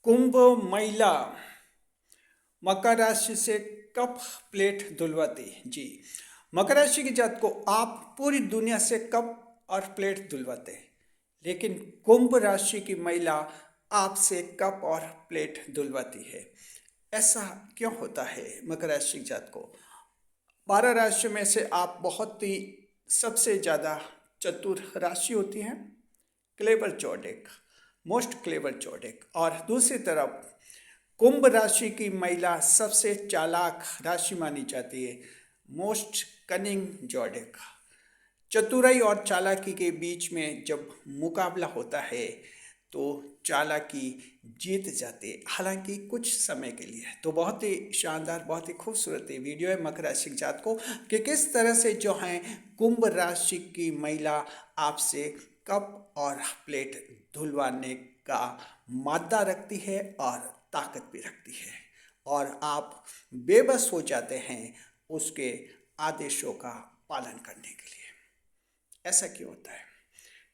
कुंभ महिला मकर राशि से कप प्लेट धुलवाती। जी, मकर राशि की जात को आप पूरी दुनिया से कप और प्लेट धुलवाते हैं, लेकिन कुंभ राशि की महिला आपसे कप और प्लेट धुलवाती है। ऐसा क्यों होता है? मकर राशि की जात को 12 राशियों में से आप बहुत ही सबसे ज़्यादा चतुर राशि होती हैं, क्लेवर जोडिक, मोस्ट क्लेवर जोडिक। और दूसरी तरफ कुंभ राशि की महिला सबसे चालाक राशि मानी जाती है, मोस्ट कनिंग जोडिक। चतुराई और चालाकी के बीच में जब मुकाबला होता है तो चालाकी जीत जाती है, हालांकि कुछ समय के लिए। तो बहुत ही शानदार, बहुत ही खूबसूरत वीडियो है मकर राशि जात को कि किस तरह से जो है कुंभ राशि की महिला आपसे कप और प्लेट धुलवाने का मादा रखती है और ताकत भी रखती है, और आप बेबस हो जाते हैं उसके आदेशों का पालन करने के लिए। ऐसा क्यों होता है?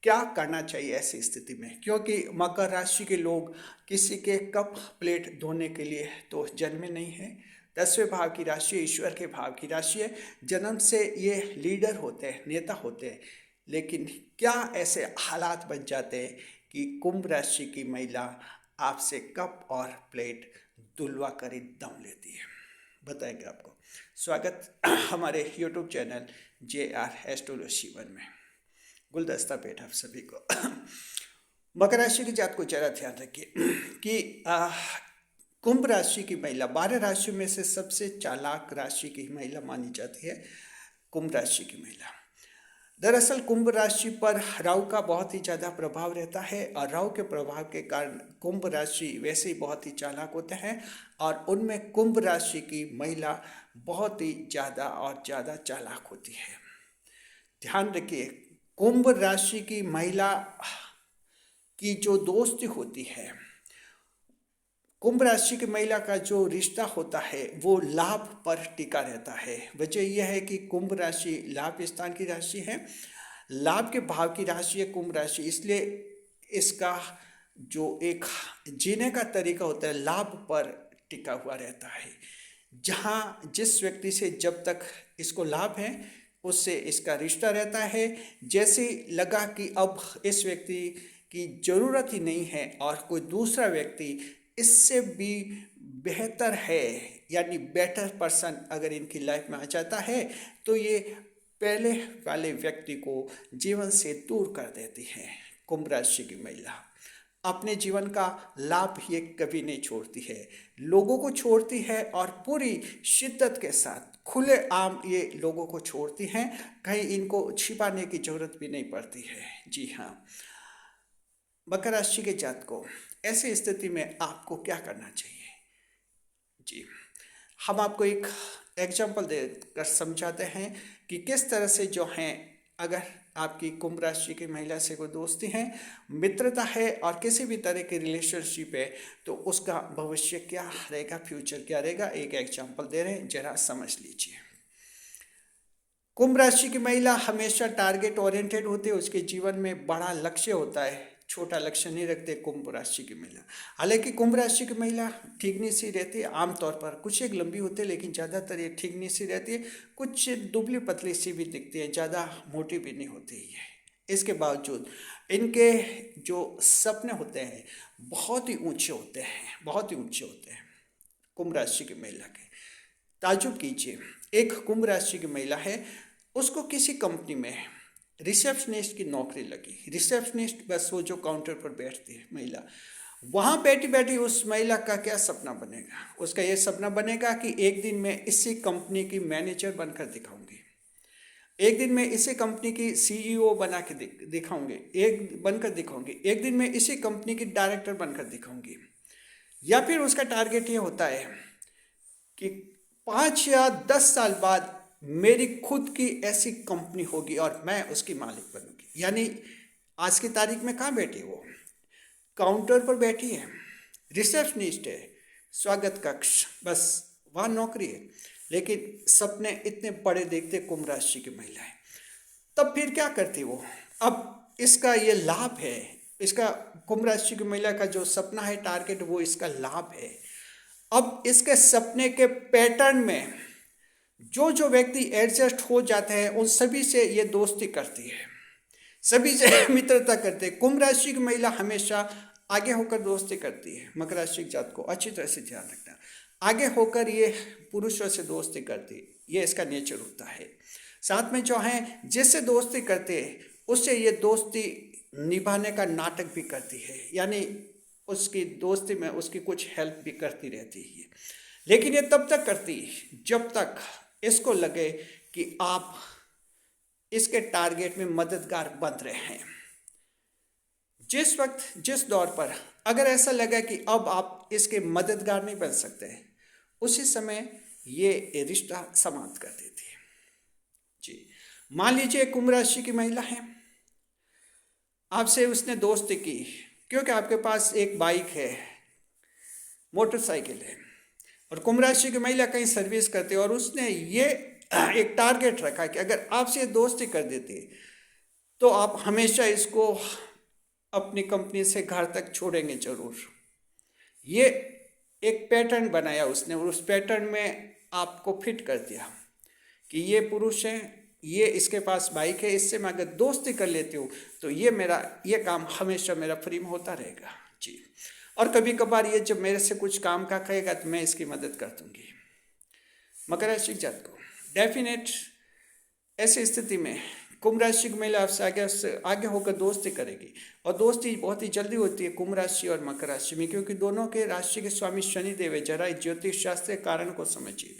क्या करना चाहिए ऐसी स्थिति में? क्योंकि मकर राशि के लोग किसी के कप प्लेट धोने के लिए तो जन्मे नहीं है। 10वें भाव की राशि ईश्वर के भाव की राशि है। जन्म से ये लीडर होते हैं, नेता होते हैं, लेकिन क्या ऐसे हालात बन जाते हैं कि कुंभ राशि की महिला आपसे कप और प्लेट धुलवा कर ही दम लेती है? बताएंगे आपको। स्वागत हमारे यूट्यूब चैनल JR एस्ट्रोलॉजी 1 में। गुलदस्ता पेट आप सभी को। मकर राशि की जात को जरा ध्यान रखिए कि कुंभ राशि की महिला 12 राशियों में से सबसे चालाक राशि की महिला मानी जाती है, कुंभ राशि की महिला। दरअसल कुंभ राशि पर राहु का बहुत ही ज़्यादा प्रभाव रहता है, और राहु के प्रभाव के कारण कुंभ राशि वैसे ही बहुत ही चालाक होते हैं, और उनमें कुंभ राशि की महिला बहुत ही ज़्यादा और ज़्यादा चालाक होती है। ध्यान रखिए, कुंभ राशि की महिला की जो दोस्ती होती है, कुंभ राशि की महिला का जो रिश्ता होता है वो लाभ पर टिका रहता है। वजह यह है कि कुंभ राशि लाभ स्थान की राशि है, लाभ के भाव की राशि है कुंभ राशि, इसलिए इसका जो एक जीने का तरीका होता है लाभ पर टिका हुआ रहता है। जहाँ जिस व्यक्ति से जब तक इसको लाभ है उससे इसका रिश्ता रहता है। जैसे लगा कि अब इस व्यक्ति की ज़रूरत ही नहीं है और कोई दूसरा व्यक्ति इससे भी बेहतर है, यानी बेटर पर्सन अगर इनकी लाइफ में आ जाता है, तो ये पहले वाले व्यक्ति को जीवन से दूर कर देती है। कुंभ राशि की महिला अपने जीवन का लाभ ये कभी नहीं छोड़ती है, लोगों को छोड़ती है, और पूरी शिद्दत के साथ खुले आम ये लोगों को छोड़ती हैं, कहीं इनको छिपाने की जरूरत भी नहीं पड़ती है। जी हाँ, मकर राशि के जात को ऐसी स्थिति में आपको क्या करना चाहिए? जी, हम आपको एक एग्जाम्पल देकर समझाते हैं कि किस तरह से जो हैं, अगर आपकी कुंभ राशि की महिला से कोई दोस्ती है, मित्रता है, और किसी भी तरह की रिलेशनशिप है, तो उसका भविष्य क्या रहेगा, फ्यूचर क्या रहेगा। एक एग्जाम्पल दे रहे हैं, जरा समझ लीजिए। कुंभ राशि की महिला हमेशा टारगेट ओरिएंटेड होती है, उसके जीवन में बड़ा लक्ष्य होता है, छोटा लक्ष्य नहीं रखते कुंभ राशि की महिला। हालांकि कुंभ राशि की महिला ठीकनी सी रहती है, आमतौर पर कुछ एक लंबी होती है, लेकिन ज़्यादातर ये ठीकनी सी रहती है, कुछ दुबली पतली सी भी दिखती है, ज़्यादा मोटी भी नहीं होती है। इसके बावजूद इनके जो सपने होते हैं बहुत ही ऊंचे होते हैं, बहुत ही ऊंचे होते हैं कुंभ राशि की महिला के। ताजुब कीजिए, एक कुंभ राशि की महिला है, उसको किसी कंपनी में रिसेप्शनिस्ट की नौकरी लगी। रिसेप्शनिस्ट बस वो जो काउंटर पर बैठती है महिला, वहाँ बैठी बैठी उस महिला का क्या सपना बनेगा? उसका ये सपना बनेगा कि एक दिन मैं इसी कंपनी की मैनेजर बनकर दिखाऊंगी, एक दिन मैं इसी कंपनी की CEO बना के दिखाऊंगी, एक बनकर दिखाऊंगी, एक दिन मैं इसी कंपनी की डायरेक्टर बनकर दिखाऊंगी। या फिर उसका टारगेट ये होता है कि 5 या 10 साल बाद मेरी खुद की ऐसी कंपनी होगी और मैं उसकी मालिक बनूंगी। यानी आज की तारीख में कहाँ बैठी वो? काउंटर पर बैठी है, रिसेप्शनिस्ट है, स्वागत कक्ष, बस वहाँ नौकरी है, लेकिन सपने इतने बड़े देखते कुंभ राशि की महिलाएं। तब फिर क्या करती वो? अब इसका ये लाभ है, इसका कुंभ राशि की महिला का जो सपना है, टारगेट, वो इसका लाभ है। अब इसके सपने के पैटर्न में जो जो व्यक्ति एडजस्ट हो जाते हैं उन सभी से ये दोस्ती करती है, सभी से मित्रता करते हैं। कुंभ राशि की महिला हमेशा आगे होकर दोस्ती करती है। मकर राशि के जात को अच्छी तरह से ध्यान रखना, आगे होकर ये पुरुषों से दोस्ती करती है, ये इसका नेचर होता है। साथ में जो है जिससे दोस्ती करते हैं उससे ये दोस्ती निभाने का नाटक भी करती है, यानी उसकी दोस्ती में उसकी कुछ हेल्प भी करती रहती है। लेकिन ये तब तक करती है जब तक इसको लगे कि आप इसके टारगेट में मददगार बन रहे हैं। जिस वक्त, जिस दौर पर अगर ऐसा लगा कि अब आप इसके मददगार नहीं बन सकते, उसी समय ये रिश्ता समाप्त कर देती है। जी, मान लीजिए कुंभ राशि की महिला है, आपसे उसने दोस्ती की क्योंकि आपके पास एक बाइक है, मोटरसाइकिल है, और कुंभ राशि की महिला कहीं सर्विस करती है और उसने ये एक टारगेट रखा कि अगर आपसे दोस्ती कर देती तो आप हमेशा इसको अपनी कंपनी से घर तक छोड़ेंगे जरूर। ये एक पैटर्न बनाया उसने और उस पैटर्न में आपको फिट कर दिया कि ये पुरुष है, ये इसके पास बाइक है, इससे मैं अगर दोस्ती कर लेती हूँ तो ये काम हमेशा मेरा फ्री में होता रहेगा। जी, और कभी कभार ये जब मेरे से कुछ काम का कहेगा तो मैं इसकी मदद कर दूंगी। मकर राशि जात को डेफिनेट ऐसी स्थिति में कुंभ राशि की महिला आपसे आगे होकर दोस्ती करेगी, और दोस्ती बहुत ही जल्दी होती है कुंभ राशि और मकर राशि में, क्योंकि दोनों के राशि के स्वामी शनिदेव है। जरा ज्योतिष शास्त्र के कारण को समझिए,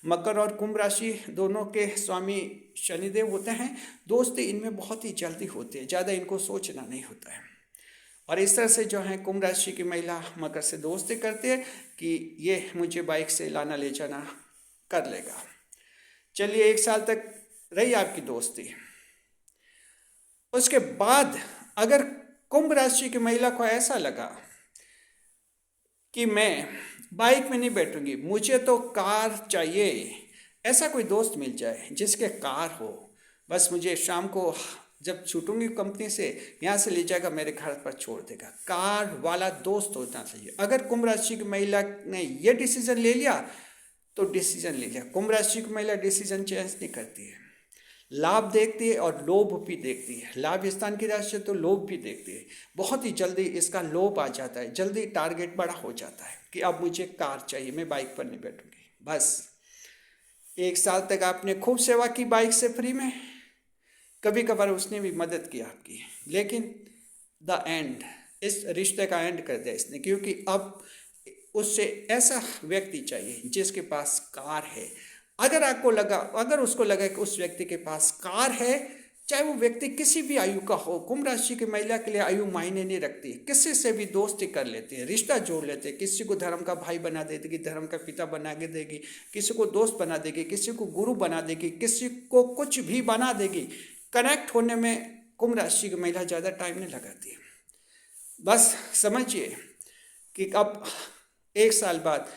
मकर और कुंभ राशि दोनों के स्वामी शनिदेव होते हैं। दोस्ती इनमें बहुत ही जल्दी होती है, ज़्यादा इनको सोचना नहीं होता है। और इस तरह से जो है कुंभ राशि की महिला मकर से दोस्ती करती है कि ये मुझे बाइक से लाना ले जाना कर लेगा। चलिए, 1 साल तक रही आपकी दोस्ती। उसके बाद अगर कुंभ राशि की महिला को ऐसा लगा कि मैं बाइक में नहीं बैठूंगी, मुझे तो कार चाहिए, ऐसा कोई दोस्त मिल जाए जिसके कार हो, बस मुझे शाम को जब छूटूंगी कंपनी से यहाँ से ले जाएगा, मेरे घर पर छोड़ देगा, कार वाला दोस्त होना चाहिए। अगर कुंभ राशि की महिला ने ये डिसीजन ले लिया तो डिसीजन ले लिया। कुंभ राशि की महिला डिसीजन चेंज नहीं करती है, लाभ देखती है और लोभ भी देखती है। लाभ स्थान की राशि है तो लोभ भी देखती है। बहुत ही जल्दी इसका लोभ आ जाता है, जल्दी टारगेट बड़ा हो जाता है कि अब मुझे कार चाहिए, मैं बाइक पर नहीं बैठूंगी। बस 1 साल तक आपने खूब सेवा की बाइक से फ्री में, कभी कभार उसने भी मदद की आपकी, लेकिन द एंड, इस रिश्ते का एंड कर दिया इसने, क्योंकि अब उससे ऐसा व्यक्ति चाहिए जिसके पास कार है। अगर उसको लगा कि उस व्यक्ति के पास कार है, चाहे वो व्यक्ति किसी भी आयु का हो, कुंभ राशि की महिला के लिए आयु मायने नहीं रखती, किसी से भी दोस्ती कर लेती है, रिश्ता जोड़ लेते हैं। किसी को धर्म का भाई बना देगी, धर्म का पिता बना के देगी, किसी को दोस्त बना देगी, किसी को गुरु बना देगी, किसी को कुछ भी बना देगी। कनेक्ट होने में कुंभ राशि की महिला ज़्यादा टाइम नहीं लगाती है। बस समझिए कि अब 1 साल बाद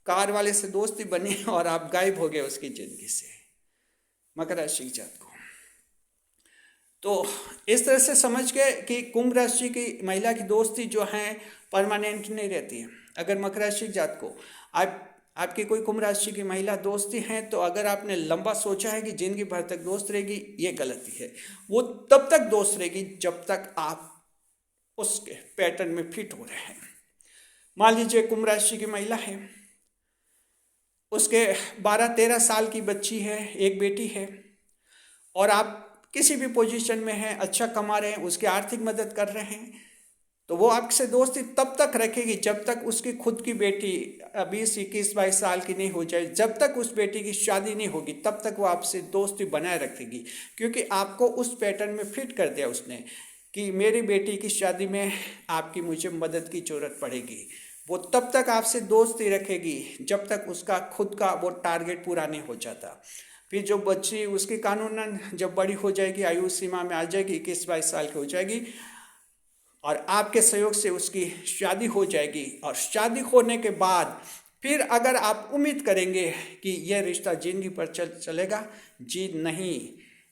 कार वाले से दोस्ती बनी और आप गायब हो गए उसकी जिंदगी से। मकर राशि की जात को तो इस तरह से समझ गए कि कुंभ राशि की महिला की दोस्ती जो है परमानेंट नहीं रहती है। अगर मकर राशि की जात को आपकी कोई कुंभ राशि की महिला दोस्ती है तो अगर आपने लंबा सोचा है कि जिंदगी भर तक दोस्त रहेगी, ये गलती है। वो तब तक दोस्त रहेगी जब तक आप उसके पैटर्न में फिट हो रहे हैं। मान लीजिए कुंभ राशि की महिला है, उसके 12-13 साल की बच्ची है, एक बेटी है, और आप किसी भी पोजीशन में हैं, अच्छा कमा रहे हैं, उसकी आर्थिक मदद कर रहे हैं, तो वो आपसे दोस्ती तब तक रखेगी जब तक उसकी खुद की बेटी 20-21-22 साल की नहीं हो जाए। जब तक उस बेटी की शादी नहीं होगी तब तक वो आपसे दोस्ती बनाए रखेगी, क्योंकि आपको उस पैटर्न में फिट कर दिया उसने कि मेरी बेटी की शादी में आपकी मुझे मदद की ज़रूरत पड़ेगी। वो तब तक आपसे दोस्ती रखेगी जब तक उसका खुद का वो टारगेट पूरा नहीं हो जाता। फिर जो बच्ची उसकी कानूनन जब बड़ी हो जाएगी, आयु सीमा में आ जाएगी, 21-22 साल की हो जाएगी, और आपके सहयोग से उसकी शादी हो जाएगी, और शादी होने के बाद फिर अगर आप उम्मीद करेंगे कि यह रिश्ता जिंदगी पर चलेगा, जी नहीं,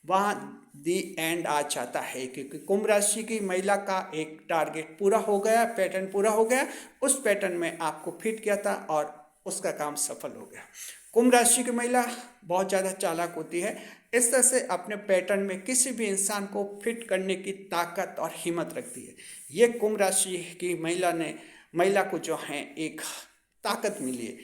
वहाँ दी एंड आ जाता है, क्योंकि कुंभ राशि की महिला का एक टारगेट पूरा हो गया, पैटर्न पूरा हो गया, उस पैटर्न में आपको फिट किया था और उसका काम सफल हो गया। कुंभ राशि की महिला बहुत ज़्यादा चालाक होती है, इस तरह से अपने पैटर्न में किसी भी इंसान को फिट करने की ताकत और हिम्मत रखती है। ये कुंभ राशि की महिला को जो है एक ताकत मिली है,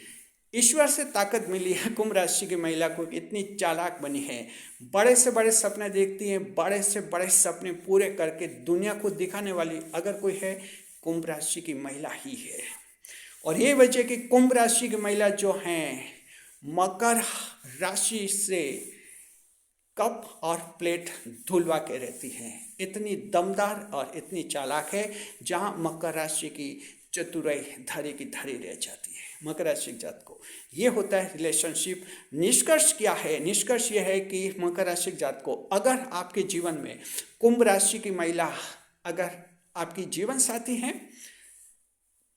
ईश्वर से ताकत मिली है। कुंभ राशि की महिला को इतनी चालाक बनी है, बड़े से बड़े सपने देखती है, बड़े से बड़े सपने पूरे करके दुनिया को दिखाने वाली अगर कोई है, कुंभ राशि की महिला ही है। और ये वजह कि कुंभ राशि की महिला जो हैं मकर राशि से कप और प्लेट धुलवा के रहती हैं, इतनी दमदार और इतनी चालाक है, जहाँ मकर राशि की चतुराई धरी की धरी रह जाती है। मकर राशि जात को ये होता है रिलेशनशिप। निष्कर्ष क्या है? निष्कर्ष ये है कि मकर राशि जात को अगर आपके जीवन में कुंभ राशि की महिला अगर आपकी जीवन साथी हैं,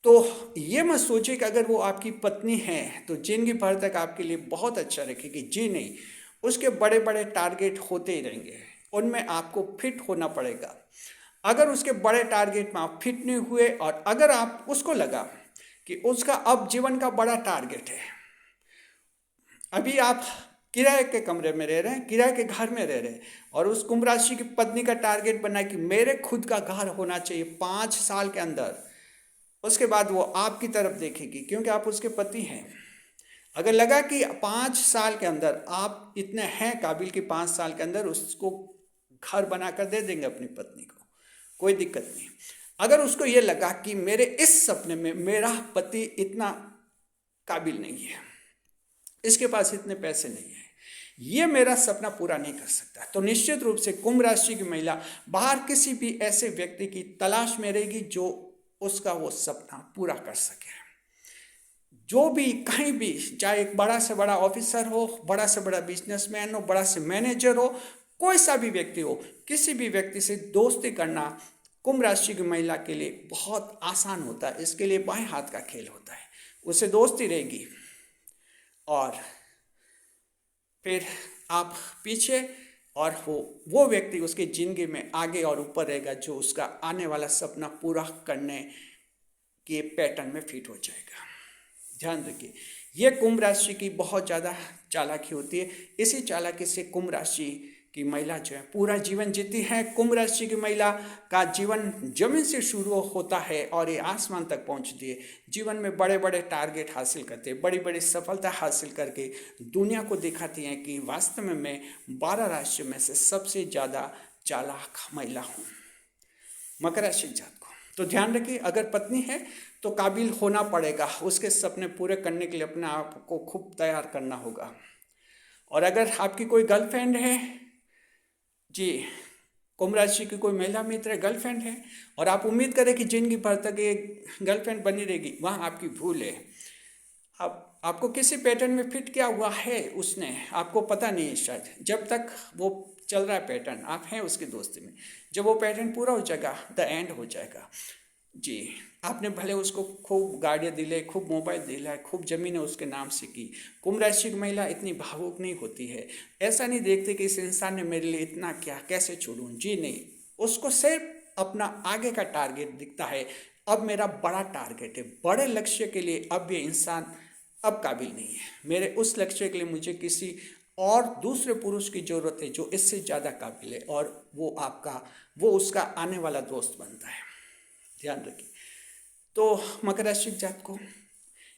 तो ये मत सोचिए कि अगर वो आपकी पत्नी है तो जिंदगी भर तक आपके लिए बहुत अच्छा रखेगी। जी नहीं, उसके बड़े बड़े टारगेट होते ही रहेंगे, उनमें आपको फिट होना पड़ेगा। अगर उसके बड़े टारगेट में आप फिट नहीं हुए और अगर आप उसको लगा कि उसका अब जीवन का बड़ा टारगेट है, अभी आप किराए के कमरे में रह रहे हैं, किराए के घर में रह रहे हैं, और उस कुंभ राशि की पत्नी का टारगेट बना कि मेरे खुद का घर होना चाहिए 5 साल के अंदर, उसके बाद वो आपकी तरफ देखेगी क्योंकि आप उसके पति हैं। अगर लगा कि 5 साल के अंदर आप इतने हैं काबिल कि 5 साल के अंदर उसको घर बनाकर दे देंगे अपनी पत्नी को, कोई दिक्कत नहीं। अगर उसको ये लगा कि मेरे इस सपने में मेरा पति इतना काबिल नहीं है, इसके पास इतने पैसे नहीं है, ये मेरा सपना पूरा नहीं कर सकता, तो निश्चित रूप से कुंभ राशि की महिला बाहर किसी भी ऐसे व्यक्ति की तलाश में रहेगी जो उसका वो सपना पूरा कर सके। जो भी कहीं भी, चाहे एक बड़ा से बड़ा ऑफिसर हो, बड़ा से बड़ा बिजनेसमैन हो, बड़ा से मैनेजर हो, कोई सा भी व्यक्ति हो, किसी भी व्यक्ति से दोस्ती करना कुंभ राशि की महिला के लिए बहुत आसान होता है। इसके लिए बाएं हाथ का खेल होता है, उससे दोस्ती रहेगी और फिर आप पीछे, और वो व्यक्ति उसकी ज़िंदगी में आगे और ऊपर रहेगा जो उसका आने वाला सपना पूरा करने के पैटर्न में फिट हो जाएगा। ध्यान रखिए, ये कुंभ राशि की बहुत ज़्यादा चालाकी होती है। इसी चालाकी से कुंभ राशि की महिला जो है पूरा जीवन जीती है। कुंभ राशि की महिला का जीवन जमीन से शुरू होता है और ये आसमान तक पहुंचती है। जीवन में बड़े बड़े टारगेट हासिल करते हैं, बड़ी बड़ी सफलता हासिल करके दुनिया को दिखाती हैं कि वास्तव में मैं 12 राशियों में से सबसे ज़्यादा चालाक महिला हूँ। मकर राशि जात को तो ध्यान रखिए, अगर पत्नी है तो काबिल होना पड़ेगा, उसके सपने पूरे करने के लिए अपने आप को खूब तैयार करना होगा। और अगर आपकी कोई गर्लफ्रेंड है, जी कुंभ राशि की कोई महिला मित्र है, गर्लफ्रेंड है, और आप उम्मीद करें कि जिंदगी भर तक ये गर्लफ्रेंड बनी रहेगी, वहाँ आपकी भूल है। आपको किसी पैटर्न में फिट किया हुआ है उसने, आपको पता नहीं है शायद। जब तक वो चल रहा है पैटर्न, आप हैं उसकी दोस्ती में, जब वो पैटर्न पूरा हो जाएगा, द एंड हो जाएगा। जी, आपने भले उसको खूब गाड़ियाँ दिलाई, खूब मोबाइल दिलाए, खूब ज़मीनें उसके नाम से की। कुंभ राशि की महिला इतनी भावुक नहीं होती है, ऐसा नहीं देखते कि इस इंसान ने मेरे लिए इतना क्या, कैसे छोड़ूं। जी नहीं, उसको सिर्फ अपना आगे का टारगेट दिखता है। अब मेरा बड़ा टारगेट है, बड़े लक्ष्य के लिए अब ये इंसान अब काबिल नहीं है, मेरे उस लक्ष्य के लिए मुझे किसी और दूसरे पुरुष की ज़रूरत है जो इससे ज़्यादा काबिल है, और वो उसका आने वाला दोस्त बनता है। ध्यान रखिए। तो मकर राशि जात को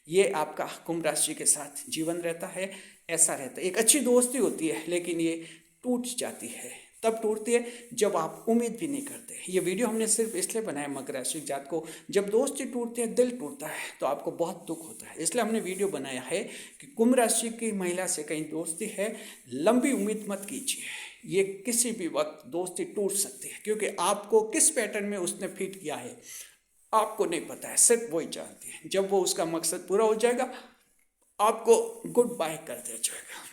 ये आपका कुंभ राशि के साथ जीवन रहता है, ऐसा रहता है। एक अच्छी दोस्ती होती है, लेकिन ये टूट जाती है, तब टूटती है जब आप उम्मीद भी नहीं करते। ये वीडियो हमने सिर्फ इसलिए बनाया मकर राशि जात को, जब दोस्ती टूटती है, दिल टूटता है, तो आपको बहुत दुख होता है, इसलिए हमने वीडियो बनाया है कि कुंभ राशि की महिला से कहीं दोस्ती है, लंबी उम्मीद मत कीजिए, ये किसी भी वक्त दोस्ती टूट सकती है, क्योंकि आपको किस पैटर्न में उसने फिट किया है आपको नहीं पता है, सिर्फ वही जानती है। जब वो उसका मकसद पूरा हो जाएगा, आपको गुड बाय कर दिया जाएगा।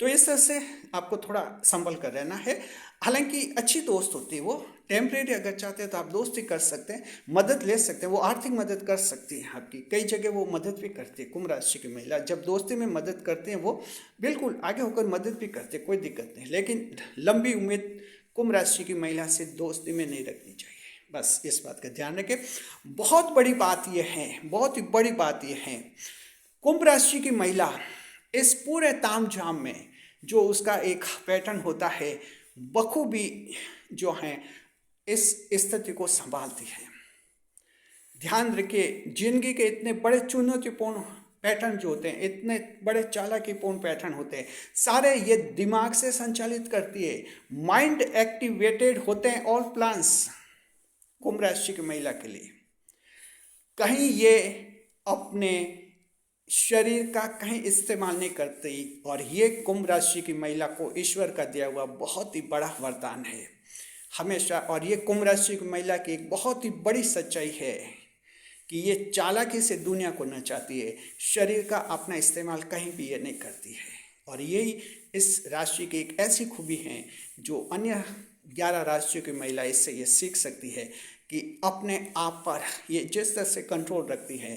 तो इस तरह से आपको थोड़ा संभल कर रहना है। हालांकि अच्छी दोस्त होती है वो, टेम्परेरी अगर चाहते हैं तो आप दोस्ती कर सकते हैं, मदद ले सकते हैं, वो आर्थिक मदद कर सकती है आपकी, कई जगह वो मदद भी करती है। कुंभ राशि की महिला जब दोस्ती में मदद करते हैं वो बिल्कुल आगे होकर मदद भी करते हैं, कोई दिक्कत नहीं। लेकिन लंबी उम्मीद कुंभ राशि की महिला से दोस्ती में नहीं रखनी चाहिए, बस इस बात का ध्यान रखें। बहुत बड़ी बात यह है, बहुत ही बड़ी बात यह है, कुंभ राशि की महिला इस पूरे तामझाम में जो उसका एक पैटर्न होता है बखूबी जो है इस स्थिति को संभालती है। ध्यान रखिए, जिंदगी के इतने बड़े चुनौतीपूर्ण पैटर्न जो होते हैं, इतने बड़े चालाकीपूर्ण पैटर्न होते हैं, सारे ये दिमाग से संचालित करती है, माइंड एक्टिवेटेड होते हैं ऑल प्लान्स कुंभ राशि की महिला के लिए। कहीं ये अपने शरीर का कहीं इस्तेमाल नहीं करती, और ये कुंभ राशि की महिला को ईश्वर का दिया हुआ बहुत ही बड़ा वरदान है हमेशा। और ये कुंभ राशि की महिला की एक बहुत ही बड़ी सच्चाई है कि ये चालाकी से दुनिया को नचाती है, शरीर का अपना इस्तेमाल कहीं भी ये नहीं करती है। और यही इस राशि की एक ऐसी खूबी है जो अन्य 11 राशियों की महिला इससे ये सीख सकती है कि अपने आप पर ये जिस तरह से कंट्रोल रखती है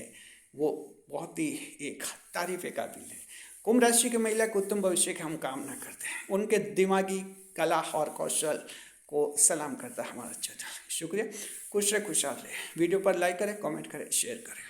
वो बहुत ही एक तारीफ काबिल है। कुंभ राशि की महिला के उत्तम भविष्य की हम कामना करते हैं, उनके दिमागी कला और कौशल को सलाम करता है हमारा चैनल। शुक्रिया, खुश रहे, खुशहाल रहे। वीडियो पर लाइक करें, कमेंट करें, शेयर करें।